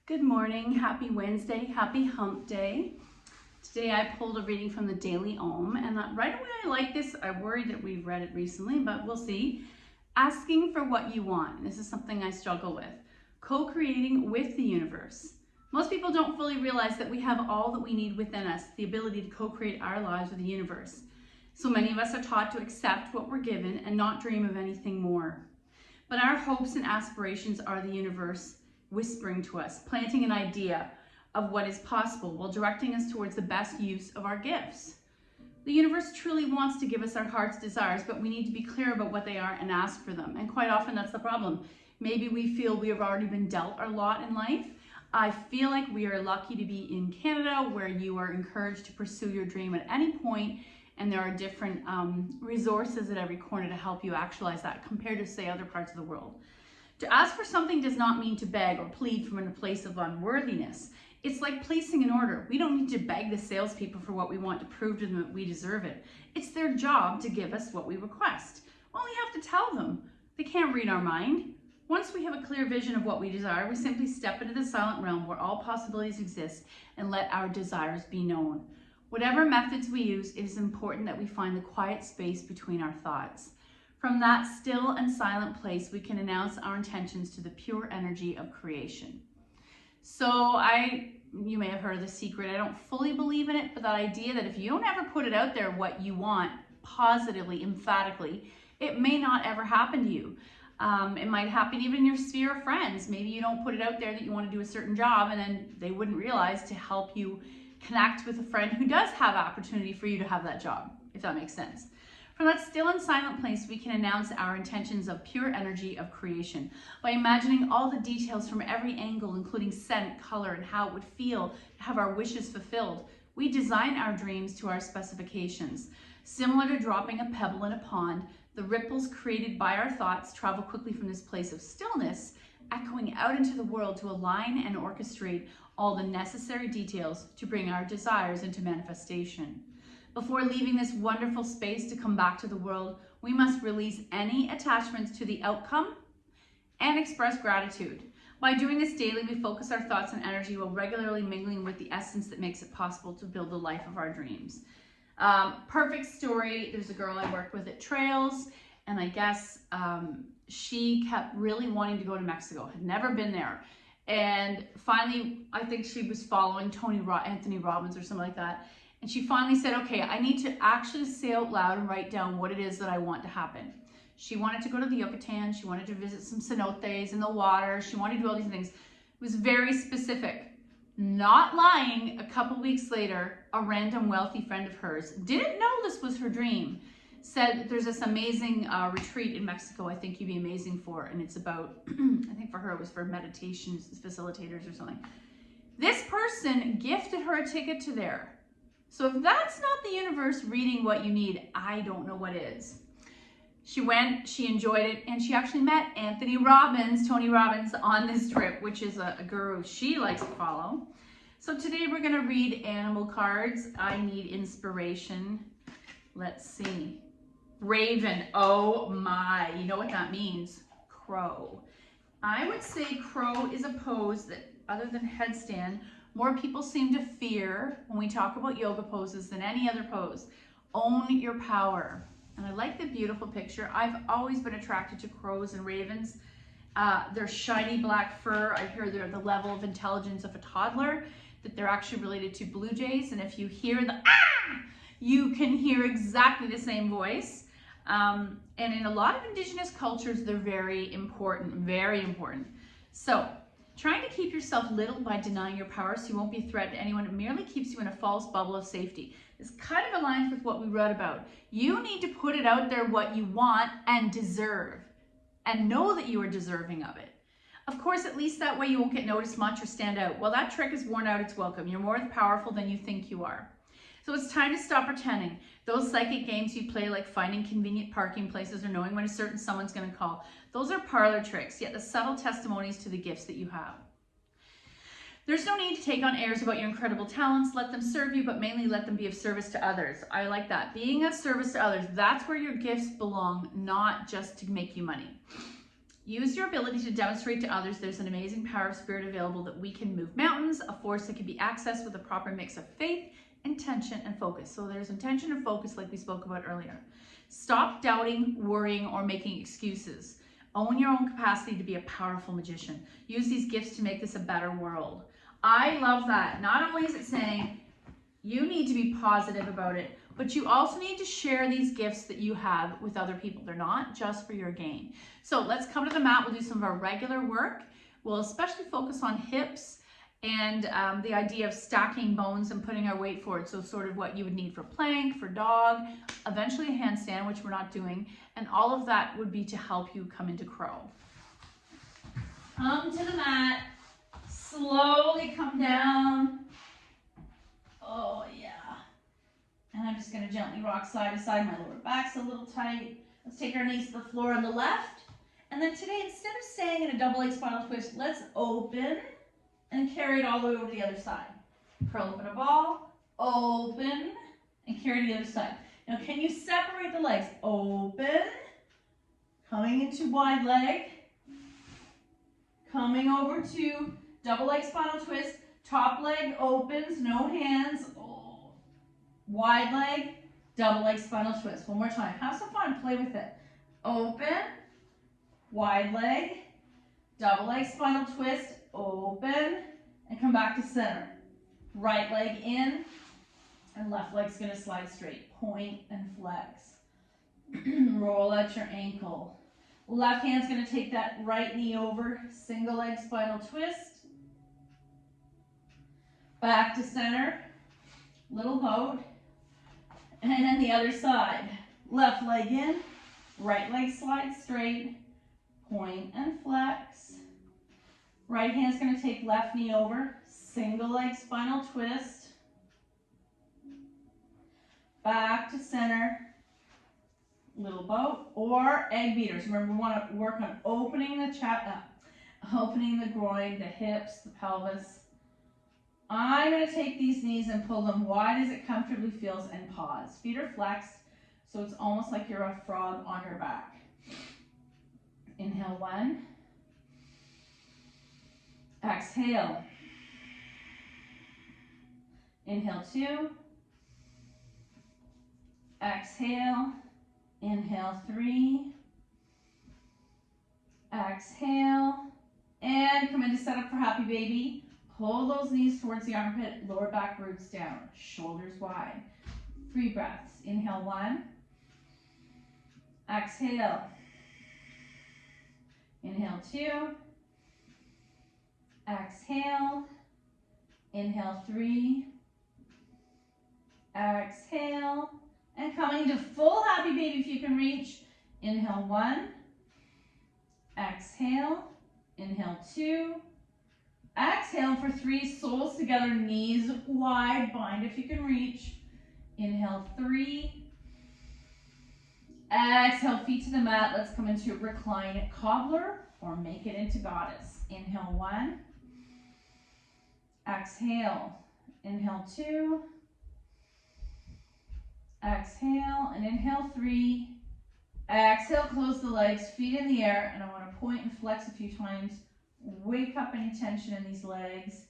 Good morning, happy Wednesday, happy hump day. Today I pulled a reading from the Daily Om, and right away I like this. I worry that we've read it recently, but we'll see. Asking for what you want. This is something I struggle with. Co-creating with the universe. Most people don't fully realize that we have all that we need within us, the ability to co-create our lives with the universe. So many of us are taught to accept what we're given and not dream of anything more. But our hopes and aspirations are the universe whispering to us, planting an idea of what is possible while directing us towards the best use of our gifts. The universe truly wants to give us our heart's desires, but we need to be clear about what they are and ask for them. And quite often that's the problem. Maybe we feel we have already been dealt our lot in life. I feel like we are lucky to be in Canada, where you are encouraged to pursue your dream at any point, and there are different resources at every corner to help you actualize that compared to, say, other parts of the world. To ask for something does not mean to beg or plead from a place of unworthiness. It's like placing an order. We don't need to beg the salespeople for what we want to prove to them that we deserve it. It's their job to give us what we request. We only have to tell them. They can't read our mind. Once we have a clear vision of what we desire, we simply step into the silent realm where all possibilities exist and let our desires be known. Whatever methods we use, it is important that we find the quiet space between our thoughts. From that still and silent place, we can announce our intentions to the pure energy of creation. So you may have heard of The Secret. I don't fully believe in it, but that idea that if you don't ever put it out there what you want positively, emphatically, it may not ever happen to you. It might happen even in your sphere of friends. Maybe you don't put it out there that you want to do a certain job, and then they wouldn't realize to help you connect with a friend who does have opportunity for you to have that job, if that makes sense. From that still and silent place, we can announce our intentions of pure energy of creation by imagining all the details from every angle, including scent, color, and how it would feel to have our wishes fulfilled. We design our dreams to our specifications. Similar to dropping a pebble in a pond, the ripples created by our thoughts travel quickly from this place of stillness, echoing out into the world to align and orchestrate all the necessary details to bring our desires into manifestation. Before leaving this wonderful space to come back to the world, we must release any attachments to the outcome and express gratitude. By doing this daily, we focus our thoughts and energy while regularly mingling with the essence that makes it possible to build the life of our dreams. Perfect story. There's a girl I worked with at Trails, and I guess she kept really wanting to go to Mexico, had never been there. And finally, I think she was following Anthony Robbins or something like that. And she finally said, okay, I need to actually say out loud and write down what it is that I want to happen. She wanted to go to the Yucatan. She wanted to visit some cenotes in the water. She wanted to do all these things. It was very specific. Not lying, a couple weeks later, a random wealthy friend of hers, didn't know this was her dream, said there's this amazing retreat in Mexico I think you'd be amazing for. And it's about, I think for her it was for meditation facilitators or something. This person gifted her a ticket to there. So if that's not the universe reading what you need, I don't know what is. She went, she enjoyed it, and she actually met Anthony Robbins, Tony Robbins, on this trip, which is a guru she likes to follow. So today we're going to read animal cards. I need inspiration. Let's see. Raven. Oh my. You know what that means? Crow. I would say crow is a pose that, other than headstand, more people seem to fear when we talk about yoga poses than any other pose. Own your power. And I like the beautiful picture. I've always been attracted to crows and ravens. Their shiny black fur. I hear they're the level of intelligence of a toddler, that they're actually related to blue jays. And if you hear the ah, you can hear exactly the same voice. And in a lot of indigenous cultures, they're very important, very important. So, trying to keep yourself little by denying your power so you won't be a threat to anyone, it merely keeps you in a false bubble of safety. This kind of aligns with what we read about. You need to put it out there what you want and deserve, and know that you are deserving of it. Of course, at least that way you won't get noticed much or stand out. Well, that trick is worn out its welcome. You're more powerful than you think you are. So it's time to stop pretending. Those psychic games you play, like finding convenient parking places or knowing when a certain someone's going to call, those are parlor tricks, yet the subtle testimonies to the gifts that you have. There's no need to take on airs about your incredible talents. Let them serve you, but mainly let them be of service to others. I like that. Being of service to others, that's where your gifts belong, not just to make you money. Use your ability to demonstrate to others there's an amazing power of spirit available, that we can move mountains, a force that can be accessed with a proper mix of faith, intention, and focus. So there's intention and focus like we spoke about earlier. Stop doubting, worrying, or making excuses. Own your own capacity to be a powerful magician. Use these gifts to make this a better world. I love that. Not only is it saying you need to be positive about it, but you also need to share these gifts that you have with other people. They're not just for your gain. So let's come to the mat. We'll do some of our regular work. We'll especially focus on hips and the idea of stacking bones and putting our weight forward. So sort of what you would need for plank, for dog, eventually a handstand, which we're not doing. And all of that would be to help you come into crow. Come to the mat. Slowly come down. Oh, yeah. And I'm just going to gently rock side to side. My lower back's a little tight. Let's take our knees to the floor on the left. And then today, instead of staying in a double leg spinal twist, let's open and carry it all the way over to the other side. Curl up in a ball, open, and carry to the other side. Now, can you separate the legs? Open, coming into wide leg, coming over to double leg spinal twist. Top leg opens, no hands. Wide leg, double leg spinal twist. One more time. Have some fun. Play with it. Open, wide leg, double leg spinal twist, open, and come back to center. Right leg in, and left leg's going to slide straight. Point and flex. Roll out your ankle. Left hand's going to take that right knee over, single leg spinal twist. Back to center. Little boat. And then the other side. Left leg in, right leg slides straight, point and flex. Right hand's going to take left knee over, single leg spinal twist. Back to center, little boat, or egg beaters. Remember, we want to work on opening the opening the groin, the hips, the pelvis. I'm going to take these knees and pull them wide as it comfortably feels and pause. Feet are flexed, so it's almost like you're a frog on your back. Inhale 1. Exhale. Inhale 2. Exhale. Inhale 3. Exhale. And come into setup for happy baby. Pull those knees towards the armpit, lower back roots down, shoulders wide. 3 breaths. Inhale 1. Exhale. Inhale 2. Exhale. Inhale 3. Exhale. And coming to full happy baby if you can reach. Inhale 1. Exhale. Inhale 2. Exhale for 3, soles together, knees wide, bind if you can reach. Inhale 3. Exhale, feet to the mat. Let's come into recline cobbler or make it into goddess. Inhale 1. Exhale. Inhale 2. Exhale and inhale 3. Exhale, close the legs, feet in the air, and I want to point and flex a few times. Wake up any tension in these legs.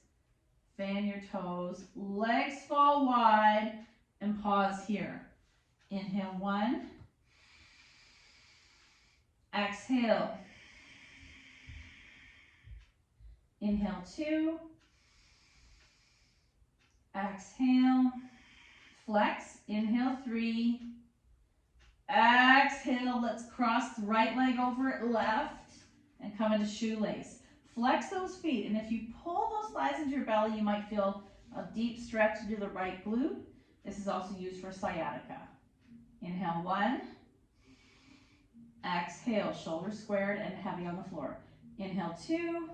Fan your toes. Legs fall wide and pause here. Inhale 1. Exhale. Inhale 2. Exhale. Flex. Inhale 3. Exhale. Let's cross the right leg over left and come into shoelace. Flex those feet, and if you pull those thighs into your belly, you might feel a deep stretch into the right glute. This is also used for sciatica. Inhale 1. Exhale, shoulders squared and heavy on the floor. Inhale 2.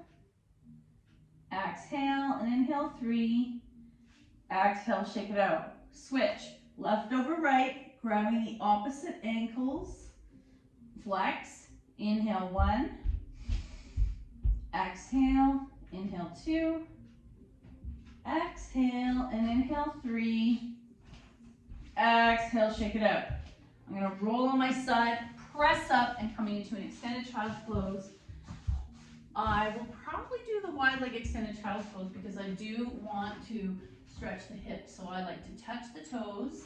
Exhale, and inhale 3. Exhale, shake it out. Switch, left over right, grabbing the opposite ankles. Flex, inhale 1. Exhale, inhale 2. Exhale, and inhale 3. Exhale, shake it out. I'm going to roll on my side, press up, and coming into an extended child's pose. I will probably do the wide leg extended child's pose because I do want to stretch the hips. So I like to touch the toes,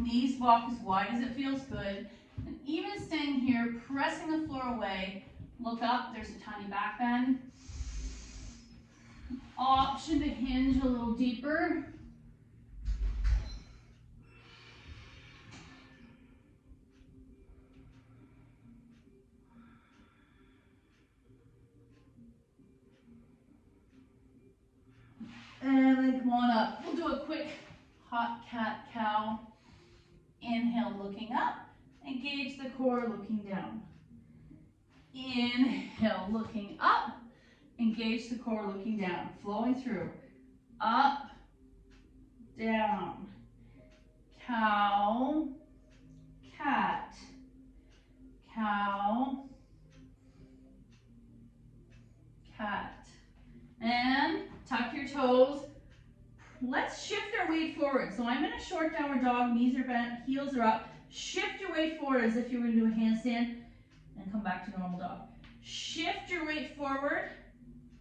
knees walk as wide as it feels good, and even staying here, pressing the floor away, look up, there's a tiny back bend. Option to hinge a little deeper. And then come on up. We'll do a quick hot cat cow. Inhale, looking up. Engage the core, looking down. Inhale, looking up. Engage the core, looking down. Flowing through. Up, down. Cow, cat. Cow, cat. And tuck your toes. Let's shift our weight forward. So I'm in a short downward dog, knees are bent, heels are up. Shift your weight forward as if you were going to do a handstand and come back to normal dog. Shift your weight forward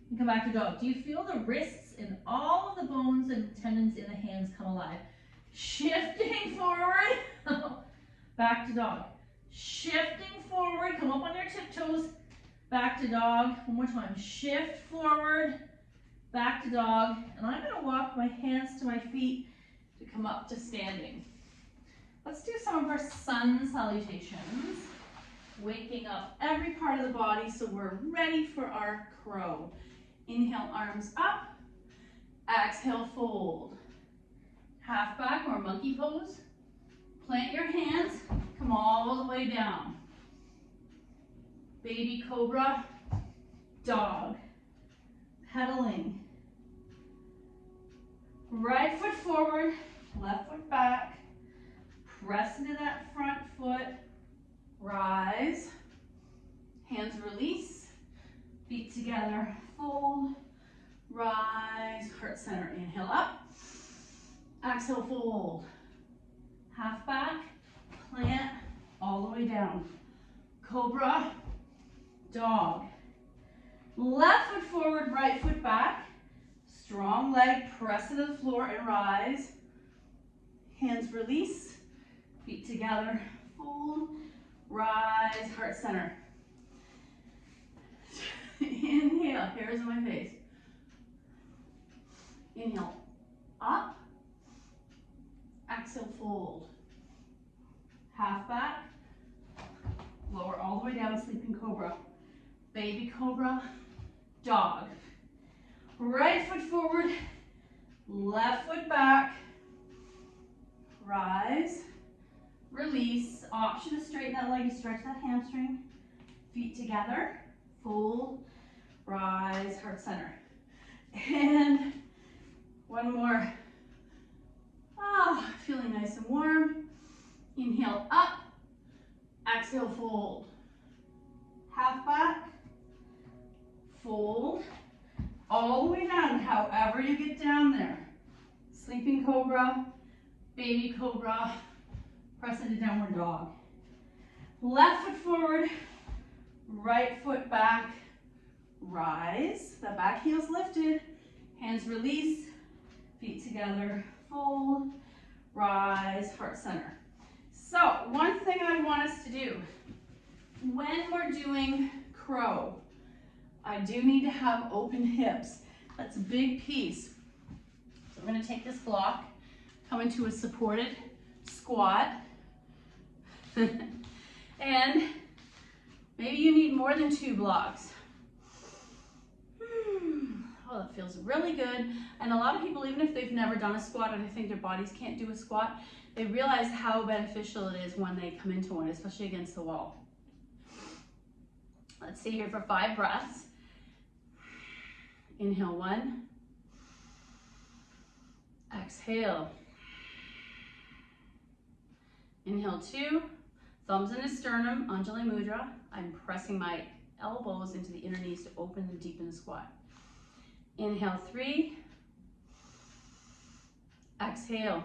and come back to dog. Do you feel the wrists and all of the bones and tendons in the hands come alive? Shifting forward, back to dog. Shifting forward, come up on your tiptoes, back to dog. One more time, shift forward, back to dog, and I'm going to walk my hands to my feet to come up to standing. Let's do some of our sun salutations, waking up every part of the body so we're ready for our crow. Inhale, arms up, exhale, fold. Half back or monkey pose. Plant your hands, come all the way down. Baby cobra, dog. Pedaling. Right foot forward, left foot back. Press into that front foot. Rise. Hands release. Feet together. Fold. Rise. Heart center. Inhale up. Exhale, fold. Half back. Plant. All the way down. Cobra. Dog. Left foot forward, right foot back. Strong leg, press to the floor and rise. Hands release, feet together, fold, rise, heart center. Inhale, hairs on my face. Inhale, up. Exhale, fold. Half back, lower all the way down, sleeping cobra. Baby cobra, dog. Right foot forward, left foot back. Rise, release. Option to straighten that leg, stretch that hamstring. Feet together, fold, rise, heart center. And one more. Feeling nice and warm. Inhale up, exhale, fold. Half back, fold, all the way down, however you get down there. Sleeping cobra, baby cobra, press into downward dog. Left foot forward, right foot back, rise, the back heel's lifted, hands release, feet together, fold, rise, heart center. So one thing I want us to do, when we're doing crow, I do need to have open hips. That's a big piece. So we're going to take this block, come into a supported squat, and maybe you need more than 2 blocks. Oh, that feels really good. And a lot of people, even if they've never done a squat and they think their bodies can't do a squat, they realize how beneficial it is when they come into one, especially against the wall. Let's stay here for 5 breaths. Inhale 1. Exhale. Inhale 2. Thumbs into sternum, Anjali Mudra. I'm pressing my elbows into the inner knees to open and deepen the squat. Inhale 3. Exhale.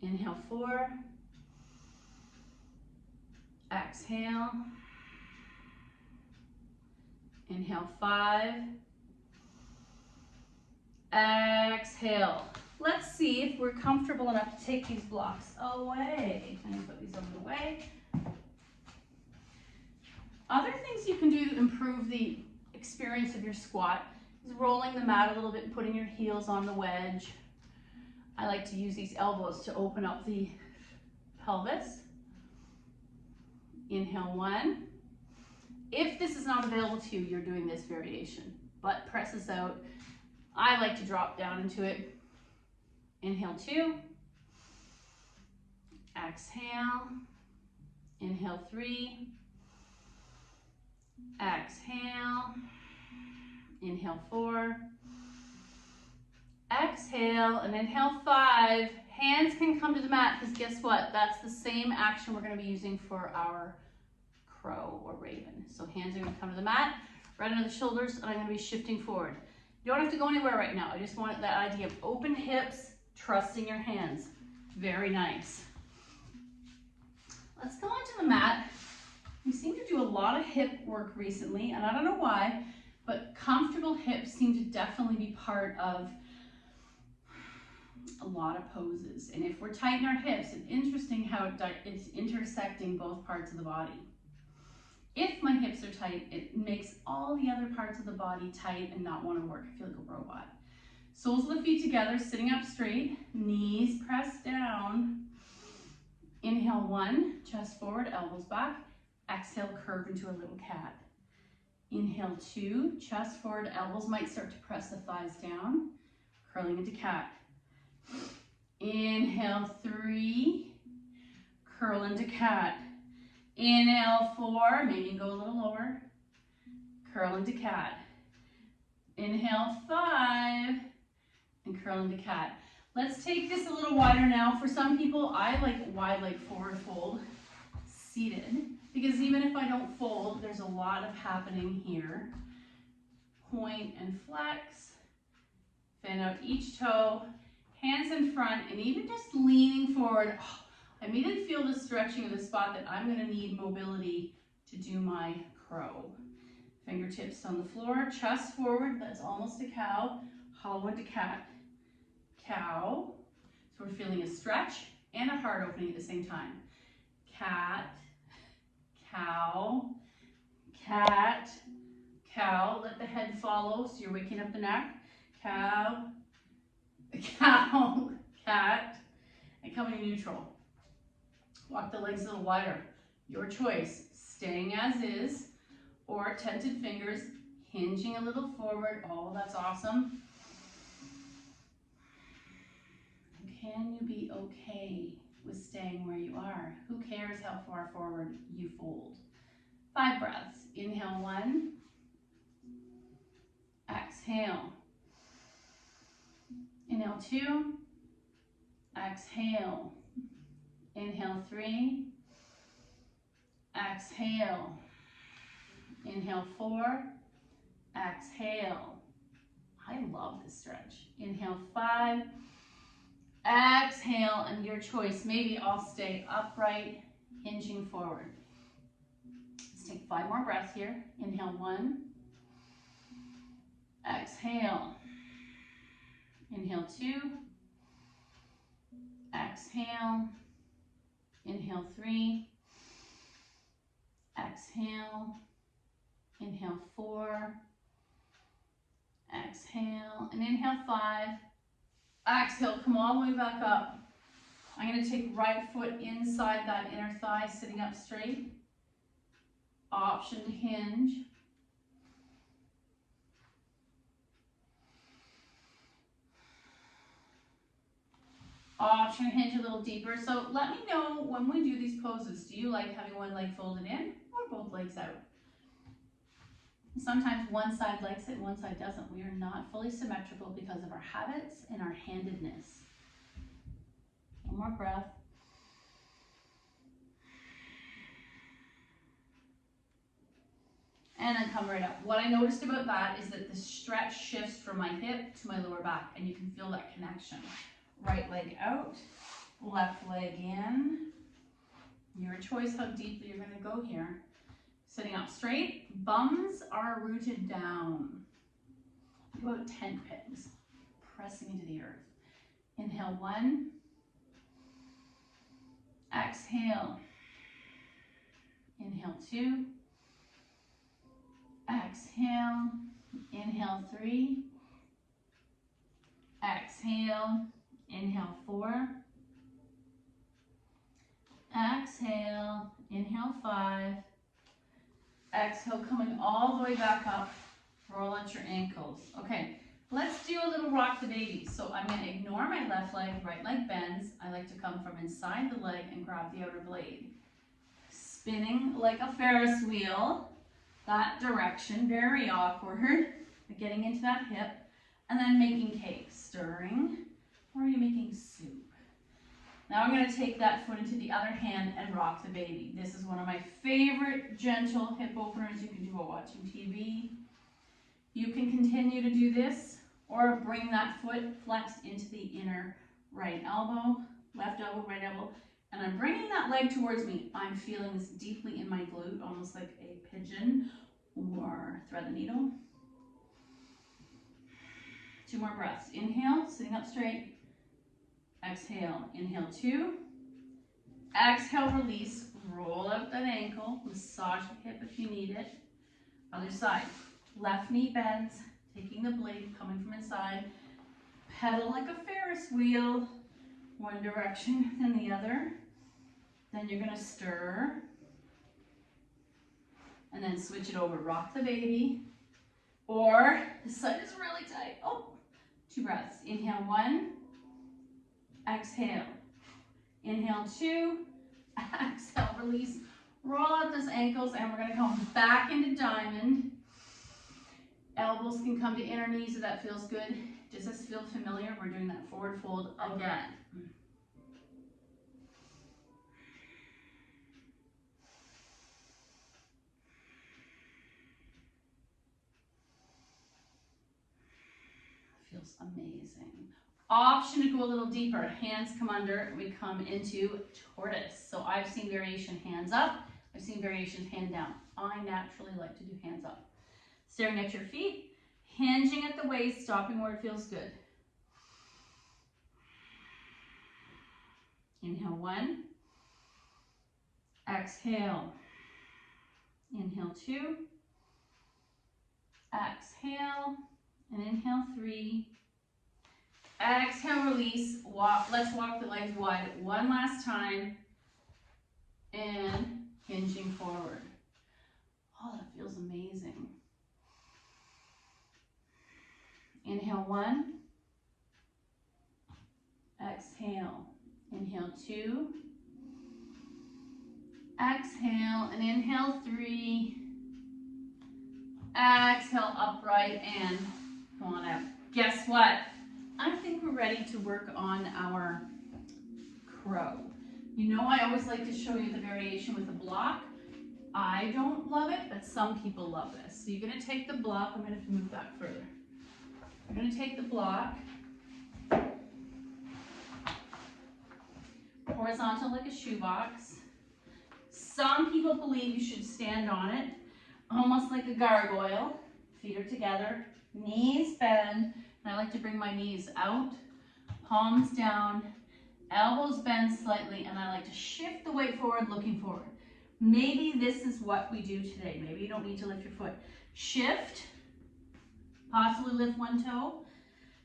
Inhale 4. Exhale. Inhale, 5. Exhale. Let's see if we're comfortable enough to take these blocks away. I'm gonna put these over the way. Other things you can do to improve the experience of your squat is rolling the mat a little bit and putting your heels on the wedge. I like to use these elbows to open up the pelvis. Inhale, 1. If this is not available to you, you're doing this variation. Butt presses out. I like to drop down into it. Inhale, 2. Exhale. Inhale, 3. Exhale. Inhale, 4. Exhale, and inhale, 5. Hands can come to the mat because guess what? That's the same action we're going to be using for our crow or raven. So hands are going to come to the mat, right under the shoulders, and I'm going to be shifting forward. You don't have to go anywhere right now. I just want that idea of open hips, trusting your hands. Very nice. Let's go onto the mat. We seem to do a lot of hip work recently, and I don't know why, but comfortable hips seem to definitely be part of a lot of poses. And if we're tight in our hips, it's interesting how it's intersecting both parts of the body. If my hips are tight, it makes all the other parts of the body tight and not want to work. I feel like a robot. Soles of the feet together, sitting up straight, knees pressed down. Inhale, 1, chest forward, elbows back. Exhale, curve into a little cat. Inhale, 2, chest forward, elbows might start to press the thighs down, curling into cat. Inhale, 3, curl into cat. Inhale, 4, maybe go a little lower, curl into cat. Inhale, 5, and curl into cat. Let's take this a little wider now. For some people, I like wide leg forward fold, seated, because even if I don't fold, there's a lot of happening here. Point and flex, fan out each toe, hands in front, and even just leaning forward. Oh, I immediately feel the stretching of the spot that I'm going to need mobility to do my crow. Fingertips on the floor, chest forward, that's almost a cow, hollow into cat, cow. So we're feeling a stretch and a heart opening at the same time. Cat, cow, cat, cow. Let the head follow so you're waking up the neck. Cow, cow, cat, and coming neutral. Walk the legs a little wider. Your choice, staying as is, or tented fingers, hinging a little forward. Oh, that's awesome. Can you be okay with staying where you are? Who cares how far forward you fold? 5 breaths. Inhale, 1. Exhale. Inhale, 2. Exhale. Inhale, 3. Exhale. Inhale, 4. Exhale. I love this stretch. Inhale, 5. Exhale, and your choice. Maybe I'll stay upright, hinging forward. Let's take 5 more breaths here. Inhale, 1. Exhale. Inhale, 2. Exhale. Inhale, 3. Exhale. Inhale, 4. Exhale. And inhale, 5. Exhale, come all the way back up. I'm going to take right foot inside that inner thigh, sitting up straight. Option to hinge. Option to hinge a little deeper. So let me know when we do these poses, do you like having one leg folded in or both legs out? Sometimes one side likes it, one side doesn't. We are not fully symmetrical because of our habits and our handedness. One more breath. And then come right up. What I noticed about that is that the stretch shifts from my hip to my lower back, and you can feel that connection. Right leg out, left leg in. Your choice how deeply you're going to go here. Sitting up straight, bums are rooted down. About tent pegs, pressing into the earth. Inhale 1. Exhale. Inhale 2. Exhale. Inhale 3. Exhale. Inhale 4. Exhale. Inhale 5. Exhale, coming all the way back up. Roll out your ankles. Okay, let's do a little rock the baby. So I'm going to ignore my left leg, right leg bends. I like to come from inside the leg and grab the outer blade. Spinning like a Ferris wheel, that direction, very awkward. Getting into that hip, and then making cake, stirring, or are you making soup? Now I'm going to take that foot into the other hand and rock the baby. This is one of my favorite gentle hip openers you can do while watching TV. You can continue to do this or bring that foot flexed into the inner right elbow, left elbow, right elbow, and I'm bringing that leg towards me. I'm feeling this deeply in my glute, almost like a pigeon or thread the needle. 2 more breaths. Inhale, sitting up straight. Exhale, inhale 2. Exhale, release, roll out that ankle, massage the hip if you need it. Other side, left knee bends, taking the blade, coming from inside. Pedal like a Ferris wheel, one direction then the other. Then you're gonna stir, and then switch it over, rock the baby, or the side is really tight. Oh, 2 breaths. Inhale 1. Exhale. Inhale 2. Exhale, release. Roll out those ankles and we're going to come back into diamond. Elbows can come to inner knees if that feels good. Does this feel familiar? We're doing that forward fold again. Feels amazing. Option to go a little deeper. Hands come under, we come into tortoise. So I've seen variation hands up, I've seen variations hand down. I naturally like to do hands up. Staring at your feet, hinging at the waist, stopping where it feels good. Inhale 1. Exhale. Inhale 2. Exhale. And inhale 3. Exhale, release. Walk. Let's walk the legs wide one last time. And hinging forward. Oh, that feels amazing. Inhale 1. Exhale. Inhale 2. Exhale and inhale 3. Exhale, upright and come on out. Guess what? I think we're ready to work on our crow. You know I always like to show you the variation with the block. I don't love it, but some people love this. So you're going to take the block. I'm going to move that further. You're going to take the block, horizontal like a shoebox. Some people believe you should stand on it, almost like a gargoyle. Feet are together, knees bend, and I like to bring my knees out, palms down, elbows bend slightly, and I like to shift the weight forward, looking forward. Maybe this is what we do today. Maybe you don't need to lift your foot. Shift, possibly lift one toe,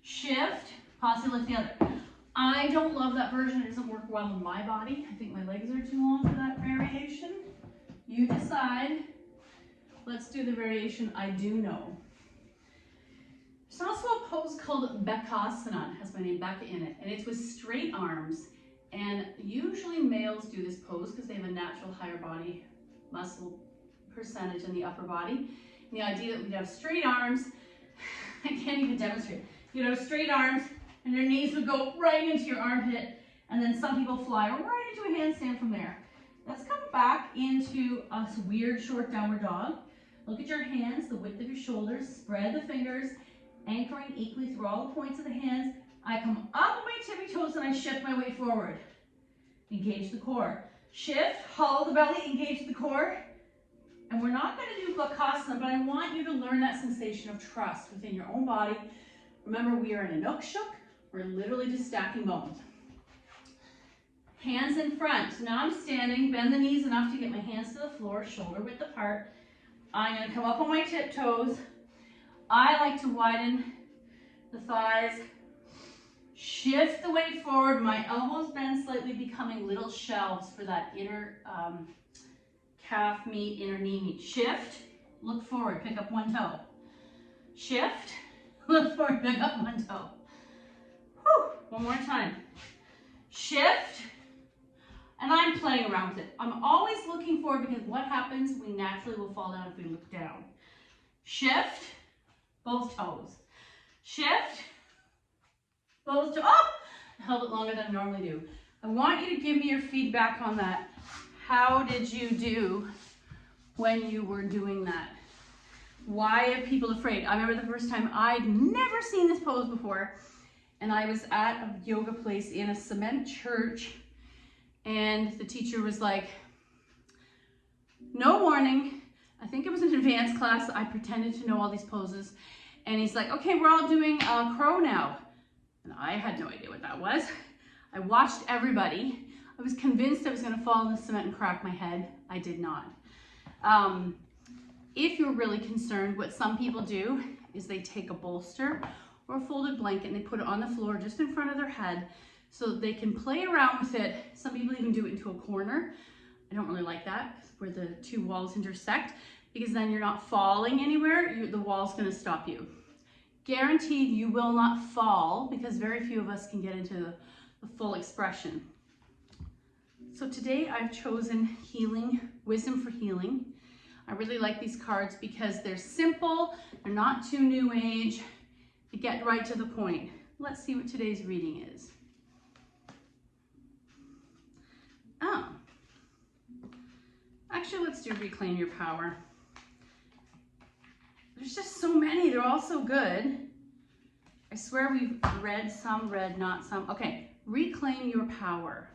shift, possibly lift the other. I don't love that version. It doesn't work well in my body. I think my legs are too long for that variation. You decide. Let's do the variation I do know. There's also a pose called Bakasana. It has my name Becca in it, and it's with straight arms. And usually males do this pose because they have a natural higher body muscle percentage in the upper body. And the idea that we'd have straight arms, I can't even demonstrate. You'd have straight arms and your knees would go right into your armpit, and then some people fly right into a handstand from there. Let's come back into a weird short downward dog. Look at your hands, the width of your shoulders, spread the fingers, anchoring equally through all the points of the hands. I come up on my tippy toes and I shift my weight forward. Engage the core. Shift, hollow the belly, engage the core. And we're not going to do Bakasana, but I want you to learn that sensation of trust within your own body. Remember, we are in a Nukshuk. We're literally just stacking bones. Hands in front. So now I'm standing, bend the knees enough to get my hands to the floor, shoulder width apart. I'm going to come up on my tiptoes. I like to widen the thighs. Shift the weight forward. My elbows bend slightly, becoming little shelves for that inner calf meat, inner knee meat. Shift, look forward, pick up one toe. Shift, look forward, pick up one toe. Whew. One more time. Shift, and I'm playing around with it. I'm always looking forward because what happens? We naturally will fall down if we look down. Shift, both toes. Shift, both toes. Oh! I held it longer than I normally do. I want you to give me your feedback on that. How did you do when you were doing that? Why are people afraid? I remember the first time I'd never seen this pose before, and I was at a yoga place in a cement church, and the teacher was like, no warning. I think it was an advanced class. I pretended to know all these poses, and he's like, okay, we're all doing a crow now. And I had no idea what that was. I watched everybody. I was convinced I was going to fall in the cement and crack my head. I did not. If you're really concerned, what some people do is they take a bolster or a folded blanket and they put it on the floor just in front of their head so that they can play around with it. Some people even do it into a corner. I don't really like that where the two walls intersect, because then you're not falling anywhere. The wall's going to stop you. Guaranteed you will not fall, because very few of us can get into the full expression. So today I've chosen healing, wisdom for healing. I really like these cards because they're simple, they're not too new age, they get right to the point. Let's see what today's reading is. Oh, actually let's do Reclaim Your Power. There's just so many, they're all so good. I swear we've read some, read not some. Okay, Reclaim Your Power.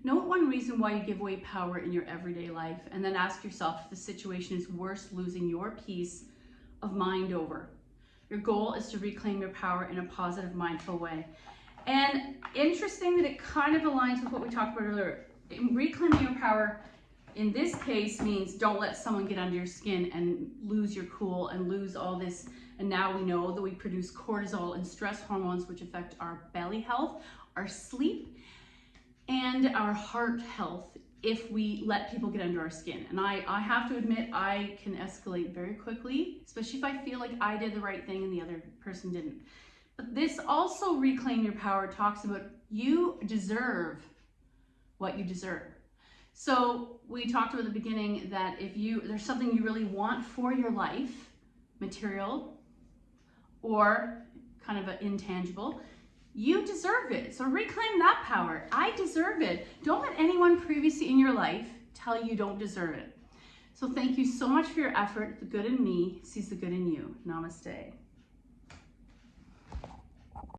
Note one reason why you give away power in your everyday life, and then ask yourself if the situation is worth losing your peace of mind over. Your goal is to reclaim your power in a positive, mindful way. And interesting that it kind of aligns with what we talked about earlier. Reclaiming your power in this case means don't let someone get under your skin and lose your cool and lose all this. And now we know that we produce cortisol and stress hormones, which affect our belly health, our sleep, and our heart health if we let people get under our skin. And I have to admit, I can escalate very quickly, especially if I feel like I did the right thing and the other person didn't. But this also, Reclaim Your Power, talks about you deserve what you deserve. So we talked about at the beginning that if there's something you really want for your life, material or kind of an intangible, you deserve it. So reclaim that power. I deserve it. Don't let anyone previously in your life tell you don't deserve it. So thank you so much for your effort. The good in me sees the good in you. Namaste.